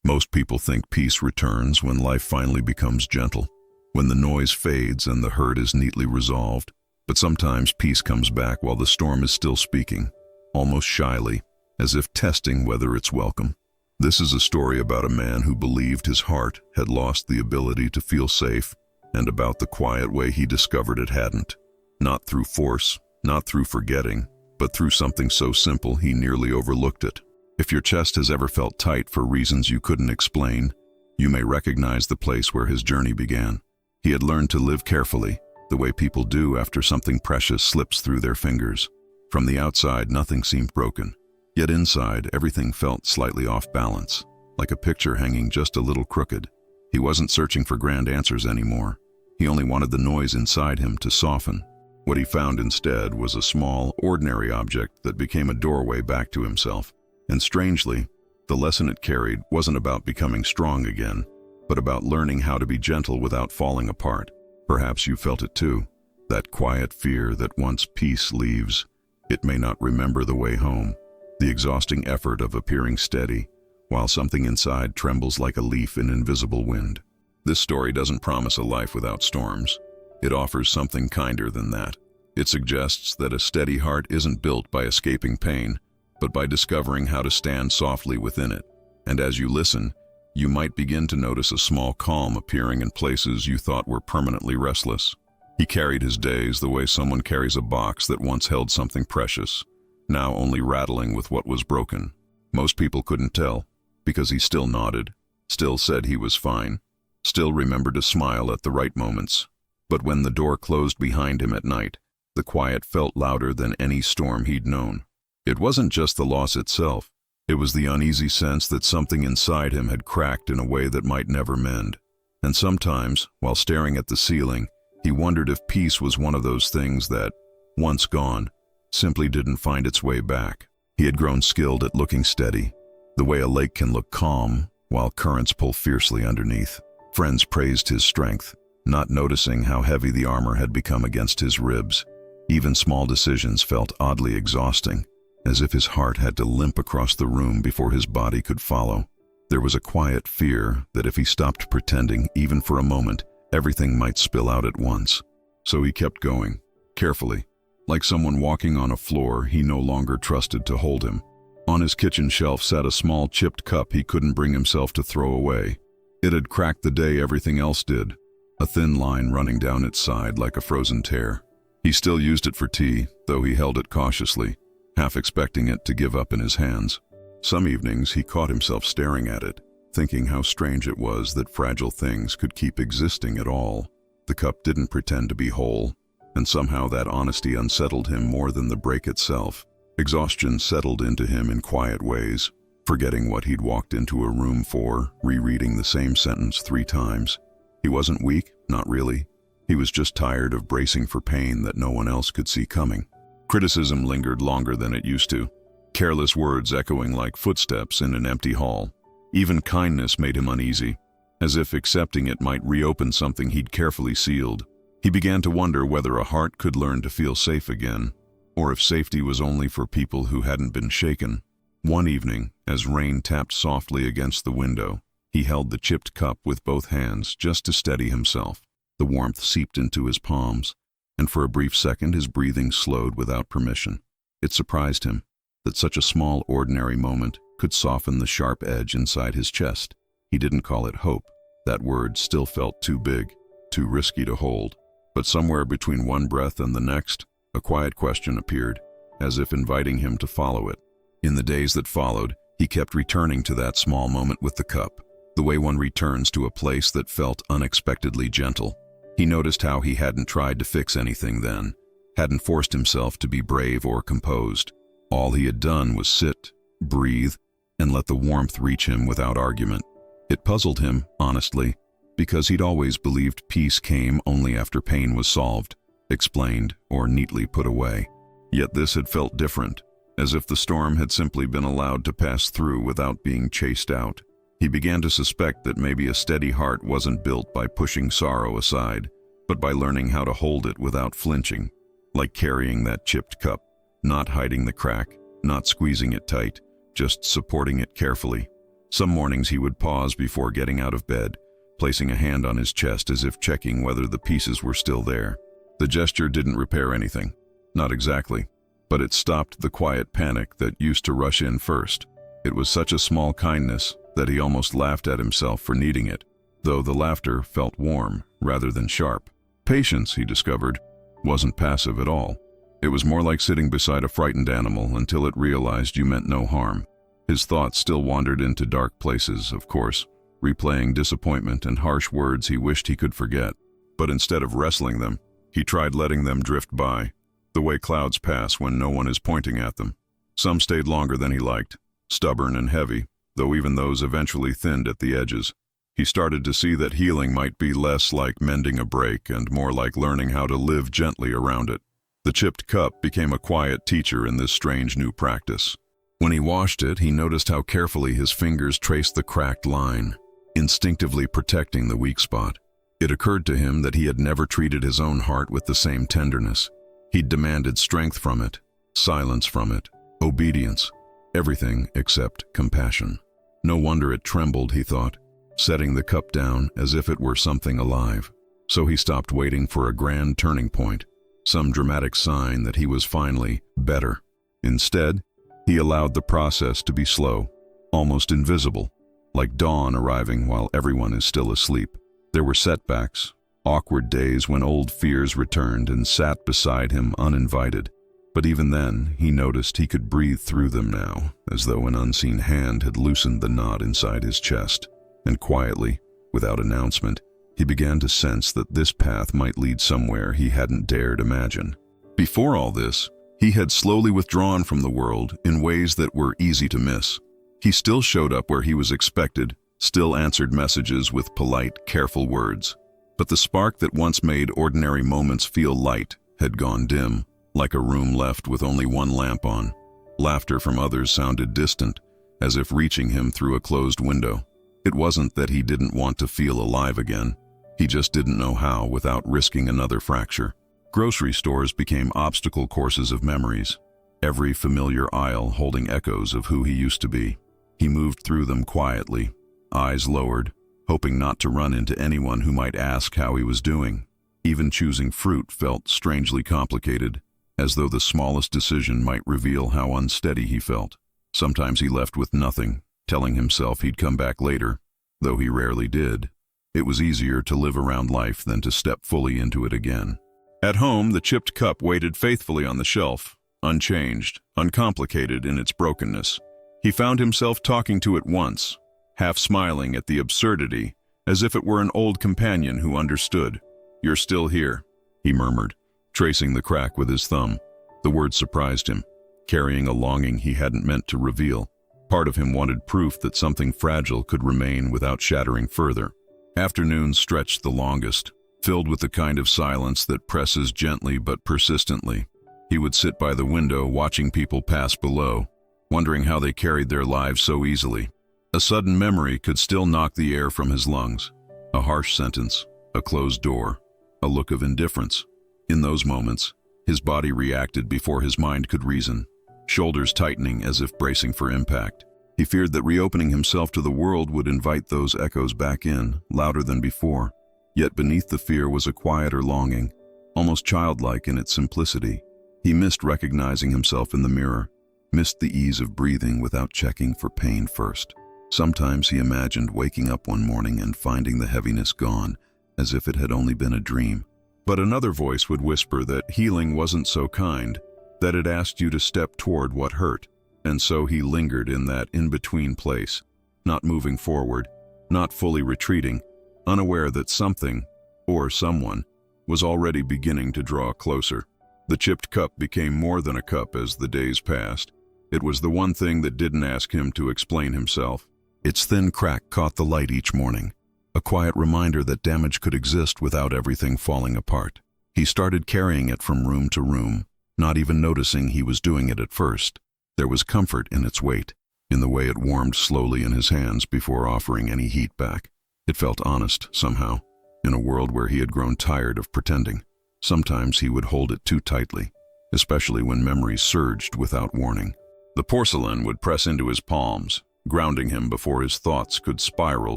Most people think peace returns when life finally becomes gentle, when the noise fades and the hurt is neatly resolved. But sometimes peace comes back while the storm is still speaking, almost shyly, as if testing whether it's welcome. This is a story about a man who believed his heart had lost the ability to feel safe, and about the quiet way he discovered it hadn't. Not through force, not through forgetting, but through something so simple he nearly overlooked it. If your chest has ever felt tight for reasons you couldn't explain, you may recognize the place where his journey began. He had learned to live carefully, the way people do after something precious slips through their fingers. From the outside, nothing seemed broken. Yet inside, everything felt slightly off balance, like a picture hanging just a little crooked. He wasn't searching for grand answers anymore. He only wanted the noise inside him to soften. What he found instead was a small, ordinary object that became a doorway back to himself. And strangely, the lesson it carried wasn't about becoming strong again, but about learning how to be gentle without falling apart. Perhaps you felt it too, that quiet fear that once peace leaves, it may not remember the way home. The exhausting effort of appearing steady, while something inside trembles like a leaf in invisible wind. This story doesn't promise a life without storms. It offers something kinder than that. It suggests that a steady heart isn't built by escaping pain, but by discovering how to stand softly within it. And as you listen, you might begin to notice a small calm appearing in places you thought were permanently restless. He carried his days the way someone carries a box that once held something precious, now only rattling with what was broken. Most people couldn't tell, because he still nodded, still said he was fine, still remembered to smile at the right moments. But when the door closed behind him at night, the quiet felt louder than any storm he'd known. It wasn't just the loss itself. It was the uneasy sense that something inside him had cracked in a way that might never mend. And sometimes, while staring at the ceiling, he wondered if peace was one of those things that, once gone, simply didn't find its way back. He had grown skilled at looking steady, the way a lake can look calm while currents pull fiercely underneath. Friends praised his strength, not noticing how heavy the armor had become against his ribs. Even small decisions felt oddly exhausting, as if his heart had to limp across the room before his body could follow. There was a quiet fear that if he stopped pretending even for a moment, everything might spill out at once. So he kept going, carefully, like someone walking on a floor he no longer trusted to hold him. On his kitchen shelf sat a small chipped cup he couldn't bring himself to throw away. It had cracked the day everything else did, a thin line running down its side like a frozen tear. He still used it for tea, though he held it cautiously, half expecting it to give up in his hands. Some evenings he caught himself staring at it, thinking how strange it was that fragile things could keep existing at all. The cup didn't pretend to be whole, and somehow that honesty unsettled him more than the break itself. Exhaustion settled into him in quiet ways, forgetting what he'd walked into a room for, rereading the same sentence 3 times. He wasn't weak, not really. He was just tired of bracing for pain that no one else could see coming. Criticism lingered longer than it used to, careless words echoing like footsteps in an empty hall. Even kindness made him uneasy, as if accepting it might reopen something he'd carefully sealed. He began to wonder whether a heart could learn to feel safe again, or if safety was only for people who hadn't been shaken. One evening, as rain tapped softly against the window, he held the chipped cup with both hands just to steady himself. The warmth seeped into his palms, and for a brief second his breathing slowed without permission. It surprised him that such a small, ordinary moment could soften the sharp edge inside his chest. He didn't call it hope. That word still felt too big, too risky to hold. But somewhere between one breath and the next, a quiet question appeared, as if inviting him to follow it. In the days that followed, he kept returning to that small moment with the cup, the way one returns to a place that felt unexpectedly gentle. He noticed how he hadn't tried to fix anything then, hadn't forced himself to be brave or composed. All he had done was sit, breathe, and let the warmth reach him without argument. It puzzled him, honestly, because he'd always believed peace came only after pain was solved, explained, or neatly put away. Yet this had felt different, as if the storm had simply been allowed to pass through without being chased out. He began to suspect that maybe a steady heart wasn't built by pushing sorrow aside, but by learning how to hold it without flinching, like carrying that chipped cup, not hiding the crack, not squeezing it tight, just supporting it carefully. Some mornings he would pause before getting out of bed, placing a hand on his chest as if checking whether the pieces were still there. The gesture didn't repair anything. Not exactly. But it stopped the quiet panic that used to rush in first. It was such a small kindness that he almost laughed at himself for needing it, though the laughter felt warm rather than sharp. Patience, he discovered, wasn't passive at all. It was more like sitting beside a frightened animal until it realized you meant no harm. His thoughts still wandered into dark places, of course, replaying disappointment and harsh words he wished he could forget. But instead of wrestling them, he tried letting them drift by, the way clouds pass when no one is pointing at them. Some stayed longer than he liked, stubborn and heavy, though even those eventually thinned at the edges. He started to see that healing might be less like mending a break and more like learning how to live gently around it. The chipped cup became a quiet teacher in this strange new practice. When he washed it, he noticed how carefully his fingers traced the cracked line, instinctively protecting the weak spot. It occurred to him that he had never treated his own heart with the same tenderness. He'd demanded strength from it, silence from it, obedience, everything except compassion. No wonder it trembled, he thought, setting the cup down as if it were something alive. So he stopped waiting for a grand turning point, some dramatic sign that he was finally better. Instead, he allowed the process to be slow, almost invisible, like dawn arriving while everyone is still asleep. There were setbacks, awkward days when old fears returned and sat beside him uninvited. But even then, he noticed he could breathe through them now, as though an unseen hand had loosened the knot inside his chest. And quietly, without announcement, he began to sense that this path might lead somewhere he hadn't dared imagine. Before all this, he had slowly withdrawn from the world in ways that were easy to miss. He still showed up where he was expected, still answered messages with polite, careful words. But the spark that once made ordinary moments feel light had gone dim, like a room left with only one lamp on. Laughter from others sounded distant, as if reaching him through a closed window. It wasn't that he didn't want to feel alive again. He just didn't know how without risking another fracture. Grocery stores became obstacle courses of memories, every familiar aisle holding echoes of who he used to be. He moved through them quietly, eyes lowered, hoping not to run into anyone who might ask how he was doing. Even choosing fruit felt strangely complicated, as though the smallest decision might reveal how unsteady he felt. Sometimes he left with nothing, telling himself he'd come back later, though he rarely did. It was easier to live around life than to step fully into it again. At home, the chipped cup waited faithfully on the shelf, unchanged, uncomplicated in its brokenness. He found himself talking to it once, half smiling at the absurdity, as if it were an old companion who understood. "You're still here," he murmured, tracing the crack with his thumb. The word surprised him, carrying a longing he hadn't meant to reveal. Part of him wanted proof that something fragile could remain without shattering further. Afternoons stretched the longest, filled with the kind of silence that presses gently but persistently. He would sit by the window watching people pass below, wondering how they carried their lives so easily. A sudden memory could still knock the air from his lungs. A harsh sentence, a closed door, a look of indifference. In those moments, his body reacted before his mind could reason, shoulders tightening as if bracing for impact. He feared that reopening himself to the world would invite those echoes back in, louder than before. Yet beneath the fear was a quieter longing, almost childlike in its simplicity. He missed recognizing himself in the mirror, missed the ease of breathing without checking for pain first. Sometimes he imagined waking up one morning and finding the heaviness gone, as if it had only been a dream. But another voice would whisper that healing wasn't so kind, that it asked you to step toward what hurt. And so he lingered in that in-between place, not moving forward, not fully retreating, unaware that something, or someone, was already beginning to draw closer. The chipped cup became more than a cup as the days passed. It was the one thing that didn't ask him to explain himself. Its thin crack caught the light each morning, a quiet reminder that damage could exist without everything falling apart. He started carrying it from room to room, not even noticing he was doing it at first. There was comfort in its weight, in the way it warmed slowly in his hands before offering any heat back. It felt honest, somehow, in a world where he had grown tired of pretending. Sometimes he would hold it too tightly, especially when memories surged without warning. The porcelain would press into his palms, grounding him before his thoughts could spiral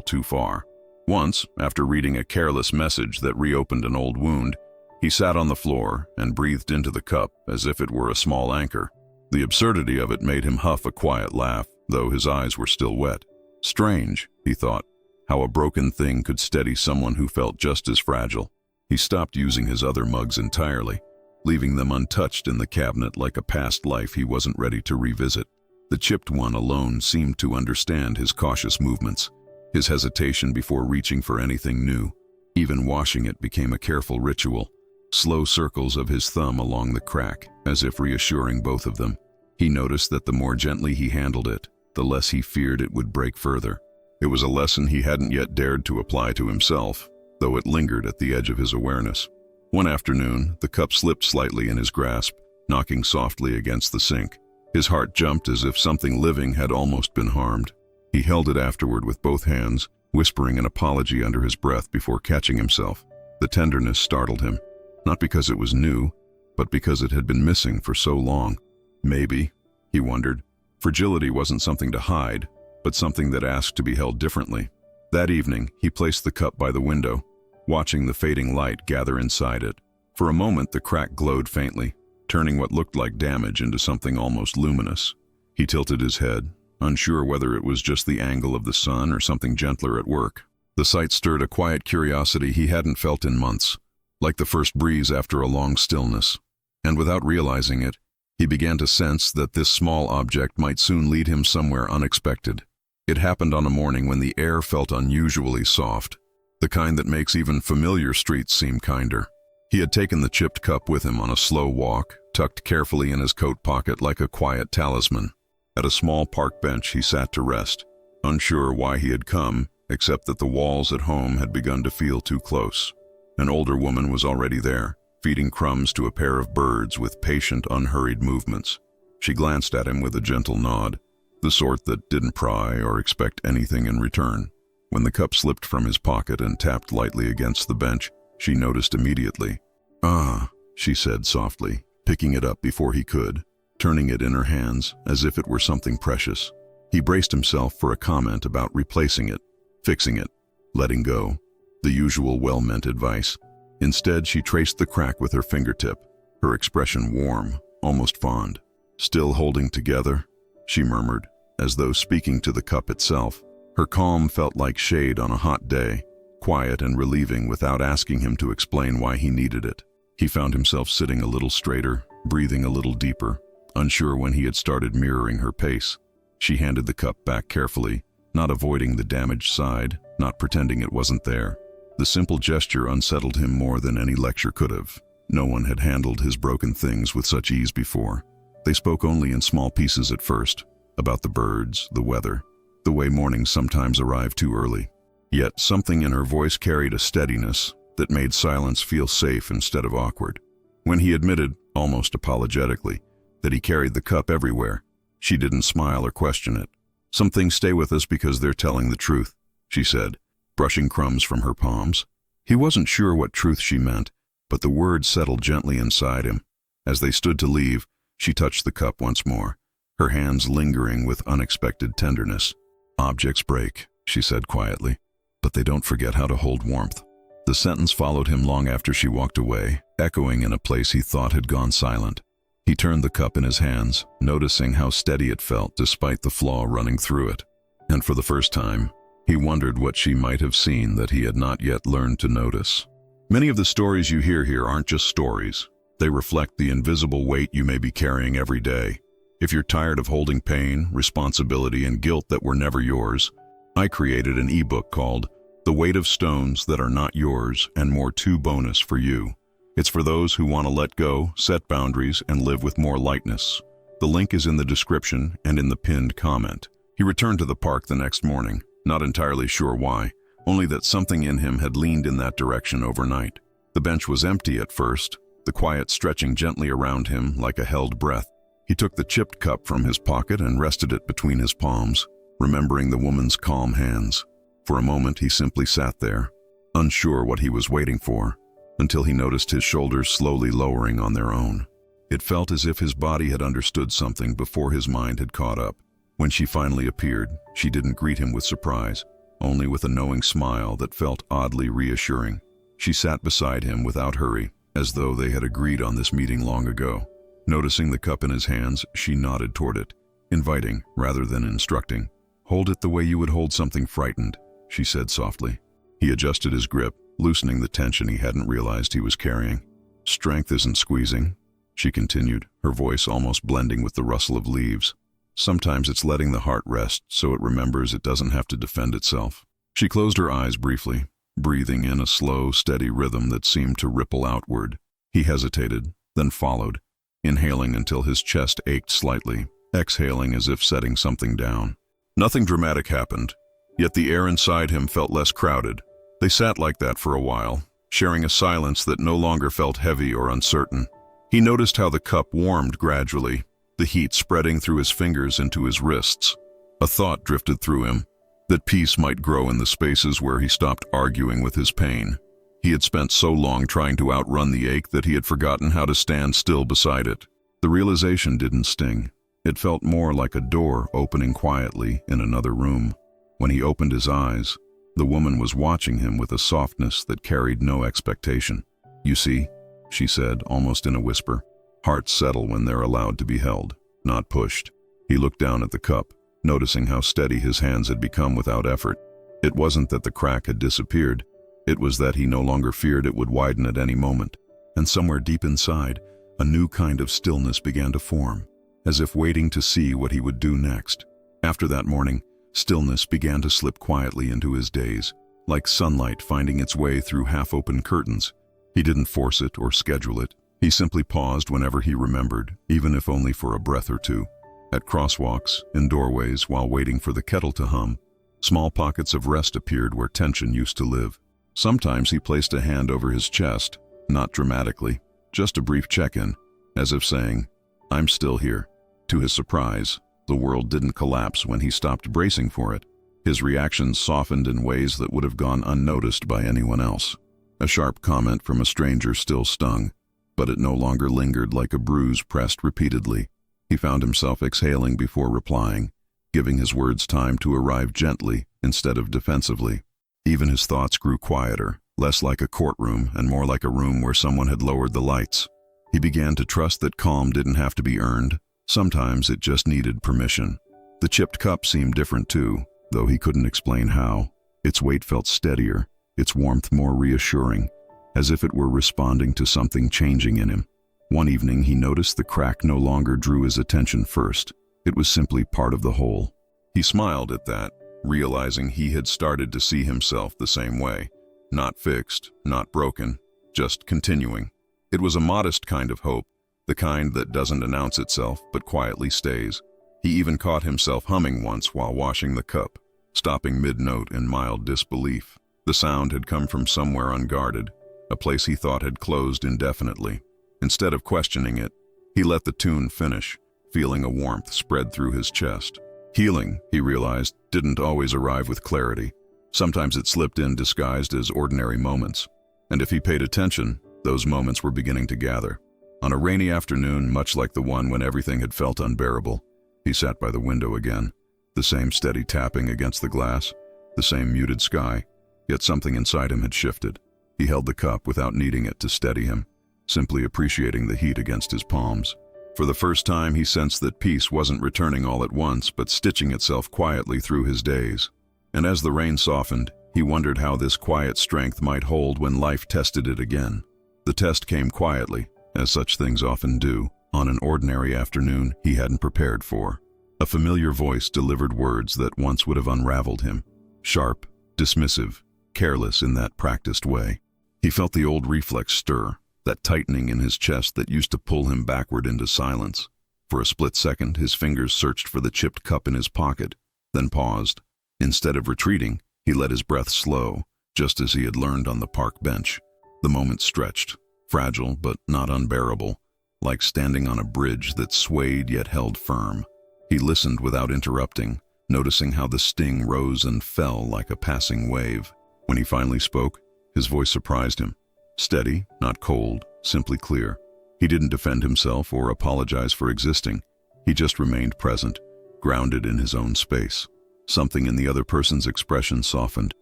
too far. Once, after reading a careless message that reopened an old wound, he sat on the floor and breathed into the cup as if it were a small anchor. The absurdity of it made him huff a quiet laugh, though his eyes were still wet. Strange, he thought, how a broken thing could steady someone who felt just as fragile. He stopped using his other mugs entirely, leaving them untouched in the cabinet like a past life he wasn't ready to revisit. The chipped one alone seemed to understand his cautious movements, his hesitation before reaching for anything new. Even washing it became a careful ritual, slow circles of his thumb along the crack, as if reassuring both of them. He noticed that the more gently he handled it, the less he feared it would break further. It was a lesson he hadn't yet dared to apply to himself, though it lingered at the edge of his awareness. One afternoon, the cup slipped slightly in his grasp, knocking softly against the sink. His heart jumped as if something living had almost been harmed. He held it afterward with both hands, whispering an apology under his breath before catching himself. The tenderness startled him, not because it was new, but because it had been missing for so long. Maybe, he wondered, fragility wasn't something to hide, but something that asked to be held differently. That evening, he placed the cup by the window, watching the fading light gather inside it. For a moment, the crack glowed faintly, turning what looked like damage into something almost luminous. He tilted his head, unsure whether it was just the angle of the sun or something gentler at work. The sight stirred a quiet curiosity he hadn't felt in months, like the first breeze after a long stillness. And without realizing it, he began to sense that this small object might soon lead him somewhere unexpected. It happened on a morning when the air felt unusually soft, the kind that makes even familiar streets seem kinder. He had taken the chipped cup with him on a slow walk, tucked carefully in his coat pocket like a quiet talisman. At a small park bench he sat to rest, unsure why he had come, except that the walls at home had begun to feel too close. An older woman was already there, feeding crumbs to a pair of birds with patient, unhurried movements. She glanced at him with a gentle nod, the sort that didn't pry or expect anything in return. When the cup slipped from his pocket and tapped lightly against the bench, she noticed immediately. "Ah," she said softly, picking it up before he could, turning it in her hands as if it were something precious. He braced himself for a comment about replacing it, fixing it, letting go, the usual well-meant advice. Instead, she traced the crack with her fingertip, her expression warm, almost fond. "Still holding together?" she murmured, as though speaking to the cup itself. Her calm felt like shade on a hot day, quiet and relieving without asking him to explain why he needed it. He found himself sitting a little straighter, breathing a little deeper, unsure when he had started mirroring her pace. She handed the cup back carefully, not avoiding the damaged side, not pretending it wasn't there. The simple gesture unsettled him more than any lecture could have. No one had handled his broken things with such ease before. They spoke only in small pieces at first, about the birds, the weather, the way mornings sometimes arrive too early. Yet something in her voice carried a steadiness that made silence feel safe instead of awkward. When he admitted, almost apologetically, that he carried the cup everywhere, she didn't smile or question it. "Some things stay with us because they're telling the truth," she said, brushing crumbs from her palms. He wasn't sure what truth she meant, but the word settled gently inside him. As they stood to leave, she touched the cup once more, her hands lingering with unexpected tenderness. "Objects break," she said quietly, "but they don't forget how to hold warmth." The sentence followed him long after she walked away, echoing in a place he thought had gone silent. He turned the cup in his hands, noticing how steady it felt despite the flaw running through it. And for the first time, he wondered what she might have seen that he had not yet learned to notice. Many of the stories you hear here aren't just stories. They reflect the invisible weight you may be carrying every day. If you're tired of holding pain, responsibility, and guilt that were never yours, I created an ebook called The Weight of Stones That Are Not Yours and More Too Bonus for you. It's for those who want to let go, set boundaries, and live with more lightness. The link is in the description and in the pinned comment. He returned to the park the next morning, not entirely sure why, only that something in him had leaned in that direction overnight. The bench was empty at first, the quiet stretching gently around him like a held breath. He took the chipped cup from his pocket and rested it between his palms, remembering the woman's calm hands. For a moment he simply sat there, unsure what he was waiting for, until he noticed his shoulders slowly lowering on their own. It felt as if his body had understood something before his mind had caught up. When she finally appeared, she didn't greet him with surprise, only with a knowing smile that felt oddly reassuring. She sat beside him without hurry, as though they had agreed on this meeting long ago. Noticing the cup in his hands, she nodded toward it, inviting rather than instructing. "Hold it the way you would hold something frightened," she said softly. He adjusted his grip, loosening the tension he hadn't realized he was carrying. "Strength isn't squeezing," she continued, her voice almost blending with the rustle of leaves. "Sometimes it's letting the heart rest so it remembers it doesn't have to defend itself." She closed her eyes briefly, breathing in a slow, steady rhythm that seemed to ripple outward. He hesitated, then followed, inhaling until his chest ached slightly, exhaling as if setting something down. Nothing dramatic happened, yet the air inside him felt less crowded. They sat like that for a while, sharing a silence that no longer felt heavy or uncertain. He noticed how the cup warmed gradually, the heat spreading through his fingers into his wrists. A thought drifted through him, that peace might grow in the spaces where he stopped arguing with his pain. He had spent so long trying to outrun the ache that he had forgotten how to stand still beside it. The realization didn't sting. It felt more like a door opening quietly in another room. When he opened his eyes, the woman was watching him with a softness that carried no expectation. "You see," she said, almost in a whisper. "Hearts settle when they're allowed to be held, not pushed." He looked down at the cup, noticing how steady his hands had become without effort. It wasn't that the crack had disappeared. It was that he no longer feared it would widen at any moment. And somewhere deep inside, a new kind of stillness began to form, as if waiting to see what he would do next. After that morning, stillness began to slip quietly into his days, like sunlight finding its way through half-open curtains. He didn't force it or schedule it. He simply paused whenever he remembered, even if only for a breath or two. At crosswalks, in doorways, while waiting for the kettle to hum, small pockets of rest appeared where tension used to live. Sometimes he placed a hand over his chest, not dramatically, just a brief check-in, as if saying, "I'm still here." To his surprise, the world didn't collapse when he stopped bracing for it. His reactions softened in ways that would have gone unnoticed by anyone else. A sharp comment from a stranger still stung, but it no longer lingered like a bruise pressed repeatedly. He found himself exhaling before replying, giving his words time to arrive gently instead of defensively. Even his thoughts grew quieter, less like a courtroom and more like a room where someone had lowered the lights. He began to trust that calm didn't have to be earned. Sometimes it just needed permission. The chipped cup seemed different too, though he couldn't explain how. Its weight felt steadier, its warmth more reassuring, as if it were responding to something changing in him. One evening he noticed the crack no longer drew his attention first. It was simply part of the whole. He smiled at that, realizing he had started to see himself the same way. Not fixed, not broken, just continuing. It was a modest kind of hope, the kind that doesn't announce itself but quietly stays. He even caught himself humming once while washing the cup, stopping mid-note in mild disbelief. The sound had come from somewhere unguarded, a place he thought had closed indefinitely. Instead of questioning it, he let the tune finish, feeling a warmth spread through his chest. Healing, he realized, didn't always arrive with clarity. Sometimes it slipped in disguised as ordinary moments. And if he paid attention, those moments were beginning to gather. On a rainy afternoon, much like the one when everything had felt unbearable, he sat by the window again. The same steady tapping against the glass, the same muted sky, yet something inside him had shifted. He held the cup without needing it to steady him, simply appreciating the heat against his palms. For the first time, he sensed that peace wasn't returning all at once, but stitching itself quietly through his days. And as the rain softened, he wondered how this quiet strength might hold when life tested it again. The test came quietly, as such things often do, on an ordinary afternoon he hadn't prepared for. A familiar voice delivered words that once would have unraveled him. Sharp, dismissive, careless in that practiced way. He felt the old reflex stir, that tightening in his chest that used to pull him backward into silence. For a split second, his fingers searched for the chipped cup in his pocket, then paused. Instead of retreating, he let his breath slow, just as he had learned on the park bench. The moment stretched, fragile but not unbearable, like standing on a bridge that swayed yet held firm. He listened without interrupting, noticing how the sting rose and fell like a passing wave. When he finally spoke, his voice surprised him. Steady, not cold, simply clear. He didn't defend himself or apologize for existing. He just remained present, grounded in his own space. Something in the other person's expression softened,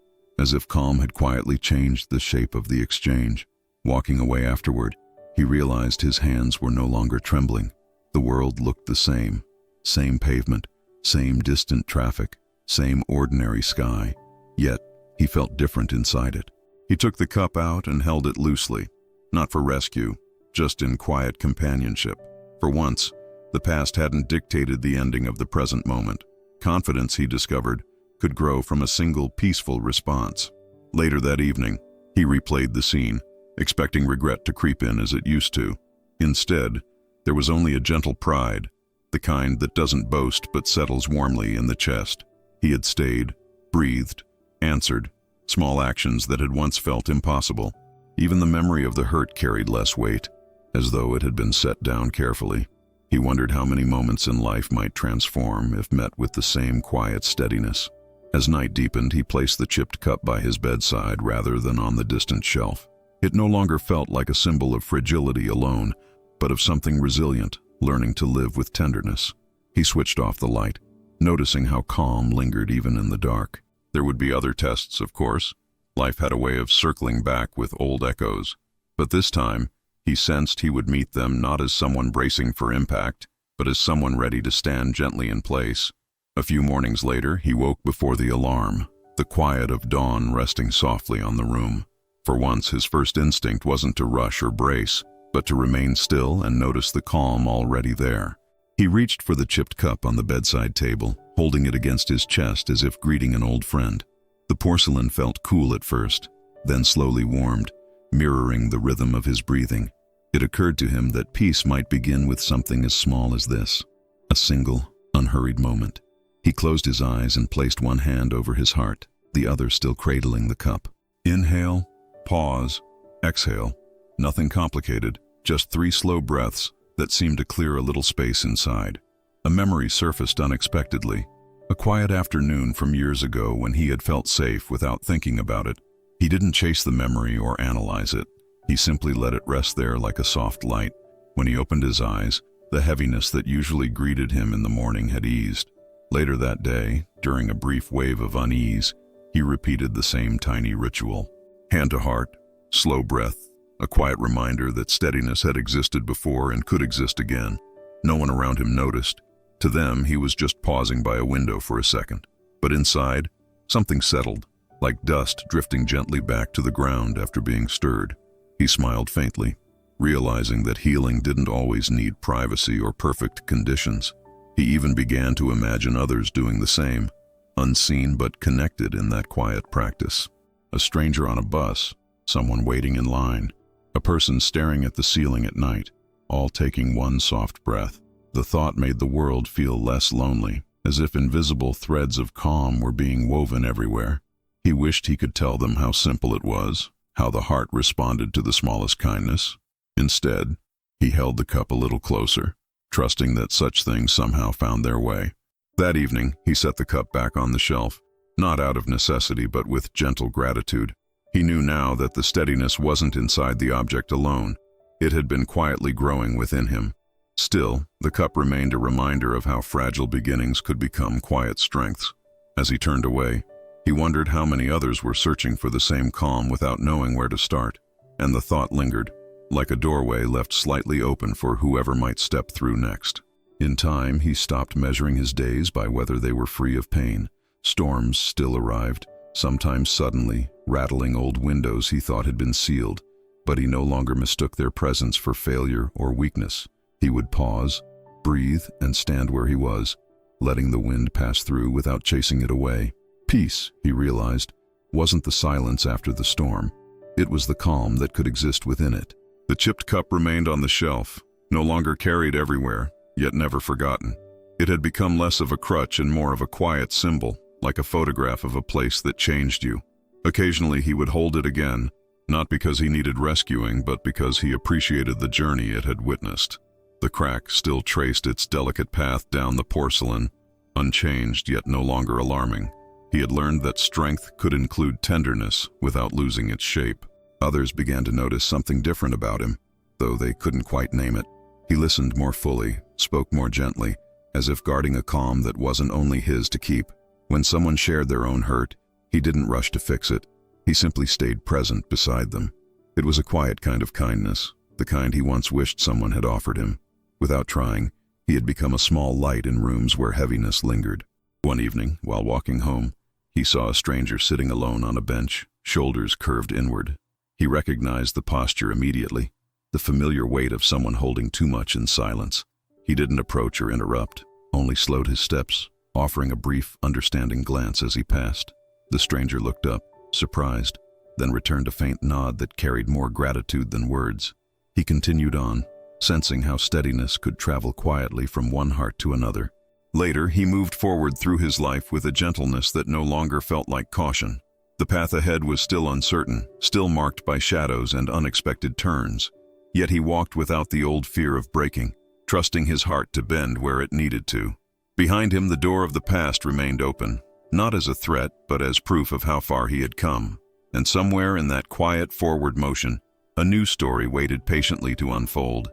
as if calm had quietly changed the shape of the exchange. Walking away afterward, he realized his hands were no longer trembling. The world looked the same. Same pavement, same distant traffic, same ordinary sky. Yet, he felt different inside it. He took the cup out and held it loosely, not for rescue, just in quiet companionship. For once, the past hadn't dictated the ending of the present moment. Confidence, he discovered, could grow from a single peaceful response. Later that evening, he replayed the scene, expecting regret to creep in as it used to. Instead, there was only a gentle pride, the kind that doesn't boast but settles warmly in the chest. He had stayed, breathed, answered, small actions that had once felt impossible. Even the memory of the hurt carried less weight, as though it had been set down carefully. He wondered how many moments in life might transform if met with the same quiet steadiness. As night deepened, he placed the chipped cup by his bedside rather than on the distant shelf. It no longer felt like a symbol of fragility alone, but of something resilient, learning to live with tenderness. He switched off the light, noticing how calm lingered even in the dark. There would be other tests, of course. Life had a way of circling back with old echoes. But this time, he sensed he would meet them not as someone bracing for impact, but as someone ready to stand gently in place. A few mornings later, he woke before the alarm, the quiet of dawn resting softly on the room. For once, his first instinct wasn't to rush or brace, but to remain still and notice the calm already there. He reached for the chipped cup on the bedside table, holding it against his chest as if greeting an old friend. The porcelain felt cool at first, then slowly warmed, mirroring the rhythm of his breathing. It occurred to him that peace might begin with something as small as this, a single, unhurried moment. He closed his eyes and placed one hand over his heart, the other still cradling the cup. Inhale, pause, exhale. Nothing complicated, just 3 slow breaths that seemed to clear a little space inside. A memory surfaced unexpectedly, a quiet afternoon from years ago when he had felt safe without thinking about it. He didn't chase the memory or analyze it. He simply let it rest there like a soft light. When he opened his eyes, the heaviness that usually greeted him in the morning had eased. Later that day, during a brief wave of unease, he repeated the same tiny ritual. Hand to heart, slow breath, a quiet reminder that steadiness had existed before and could exist again. No one around him noticed. To them, he was just pausing by a window for a second. But inside, something settled, like dust drifting gently back to the ground after being stirred. He smiled faintly, realizing that healing didn't always need privacy or perfect conditions. He even began to imagine others doing the same, unseen but connected in that quiet practice. A stranger on a bus, someone waiting in line, a person staring at the ceiling at night, all taking one soft breath. The thought made the world feel less lonely, as if invisible threads of calm were being woven everywhere. He wished he could tell them how simple it was, how the heart responded to the smallest kindness. Instead, he held the cup a little closer, trusting that such things somehow found their way. That evening, he set the cup back on the shelf, not out of necessity but with gentle gratitude. He knew now that the steadiness wasn't inside the object alone. It had been quietly growing within him. Still, the cup remained a reminder of how fragile beginnings could become quiet strengths. As he turned away, he wondered how many others were searching for the same calm without knowing where to start, and the thought lingered, like a doorway left slightly open for whoever might step through next. In time, he stopped measuring his days by whether they were free of pain. Storms still arrived, sometimes suddenly, rattling old windows he thought had been sealed, but he no longer mistook their presence for failure or weakness. He would pause, breathe, and stand where he was, letting the wind pass through without chasing it away. Peace, he realized, wasn't the silence after the storm. It was the calm that could exist within it. The chipped cup remained on the shelf, no longer carried everywhere, yet never forgotten. It had become less of a crutch and more of a quiet symbol, like a photograph of a place that changed you. Occasionally he would hold it again, not because he needed rescuing, but because he appreciated the journey it had witnessed. The crack still traced its delicate path down the porcelain, unchanged yet no longer alarming. He had learned that strength could include tenderness without losing its shape. Others began to notice something different about him, though they couldn't quite name it. He listened more fully, spoke more gently, as if guarding a calm that wasn't only his to keep. When someone shared their own hurt, he didn't rush to fix it. He simply stayed present beside them. It was a quiet kind of kindness, the kind he once wished someone had offered him. Without trying, he had become a small light in rooms where heaviness lingered. One evening, while walking home, he saw a stranger sitting alone on a bench, shoulders curved inward. He recognized the posture immediately, the familiar weight of someone holding too much in silence. He didn't approach or interrupt, only slowed his steps, offering a brief, understanding glance as he passed. The stranger looked up, surprised, then returned a faint nod that carried more gratitude than words. He continued on, sensing how steadiness could travel quietly from one heart to another. Later, he moved forward through his life with a gentleness that no longer felt like caution. The path ahead was still uncertain, still marked by shadows and unexpected turns. Yet he walked without the old fear of breaking, trusting his heart to bend where it needed to. Behind him, the door of the past remained open, not as a threat, but as proof of how far he had come. And somewhere in that quiet forward motion, a new story waited patiently to unfold.